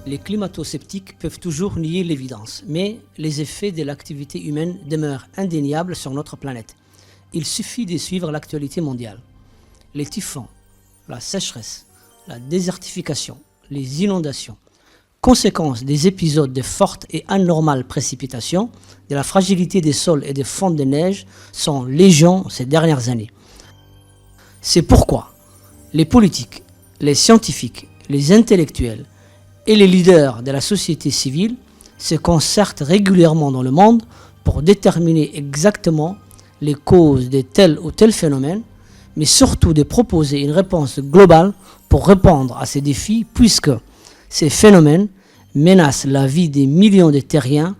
Les climato-sceptiques peuvent toujours nier l'évidence, mais les effets de l'activité humaine demeurent indéniables sur notre planète. Il suffit de suivre l'actualité mondiale. Les typhons, la sécheresse, la désertification, les inondations, conséquences des épisodes de fortes et anormales précipitations, de la fragilité des sols et des fonds de neige sont légion ces dernières années. C'est pourquoi les politiques, les scientifiques, les intellectuels et les leaders de la société civile se concertent régulièrement dans le monde pour déterminer exactement les causes de tel ou tel phénomène, mais surtout de proposer une réponse globale pour répondre à ces défis, puisque ces phénomènes menacent la vie des millions de terriens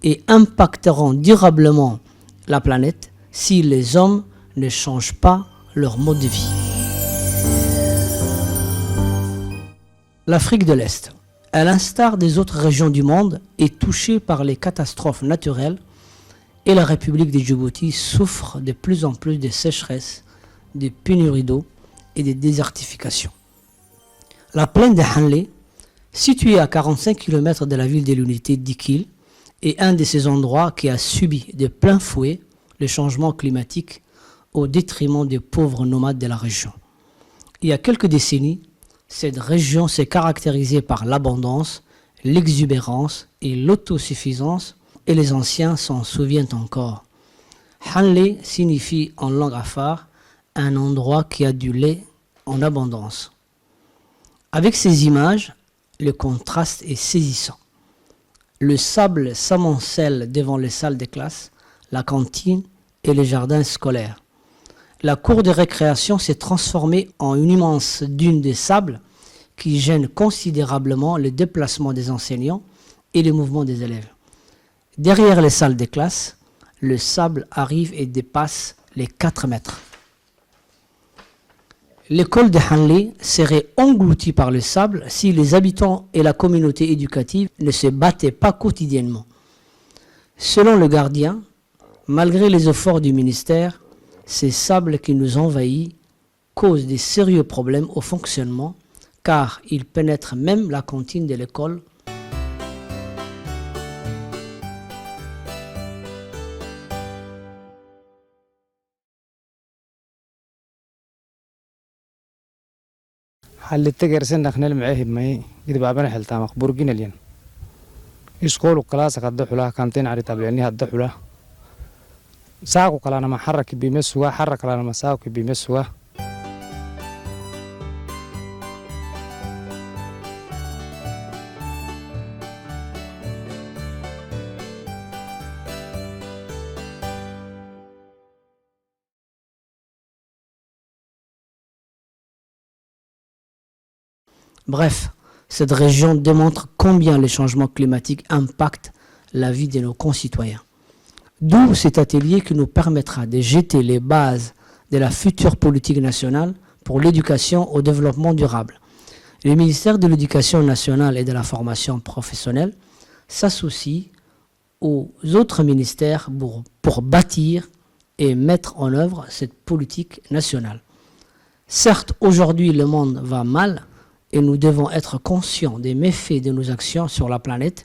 et impacteront durablement la planète si les hommes ne changent pas leur mode de vie. L'Afrique de l'Est, à l'instar des autres régions du monde, est touchée par les catastrophes naturelles et la République de Djibouti souffre de plus en plus de sécheresse, de pénuries d'eau et de désertification. La plaine de Hanlé, située à 45 km de la ville de l'unité d'Ikil, est un de ces endroits qui a subi de plein fouet le changement climatique au détriment des pauvres nomades de la région. Il y a quelques décennies, cette région s'est caractérisée par l'abondance, l'exubérance et l'autosuffisance, et les anciens s'en souviennent encore. Hanlé signifie en langue afar un endroit qui a du lait en abondance. Avec ces images, le contraste est saisissant. Le sable s'amoncelle devant les salles de classe, la cantine et les jardins scolaires. La cour de récréation s'est transformée en une immense dune de sable qui gêne considérablement le déplacement des enseignants et le mouvement des élèves. Derrière les salles de classe, le sable arrive et dépasse les 4 mètres. L'école de Hanlé serait engloutie par le sable si les habitants et la communauté éducative ne se battaient pas quotidiennement. Selon le gardien, malgré les efforts du ministère, ces sables qui nous envahissent causent de sérieux problèmes au fonctionnement car ils pénètrent même la cantine de l'école. حل التجرسين نخنل معاه بماي إذا بعبنا حلتها مخبور جينا لين يسقولوا كلاس قد حلا كانتين على تابعني هاد حلا ساقو كلانا ما حرك بيمسوا حرك كلانا ما ساقو بيمسوا Bref, cette région démontre combien les changements climatiques impactent la vie de nos concitoyens. D'où cet atelier qui nous permettra de jeter les bases de la future politique nationale pour l'éducation au développement durable. Le ministère de l'Éducation nationale et de la formation professionnelle s'associe aux autres ministères pour bâtir et mettre en œuvre cette politique nationale. Certes, aujourd'hui, le monde va mal et nous devons être conscients des méfaits de nos actions sur la planète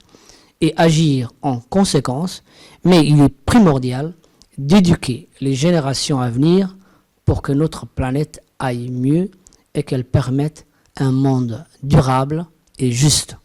et agir en conséquence, mais il est primordial d'éduquer les générations à venir pour que notre planète aille mieux et qu'elle permette un monde durable et juste.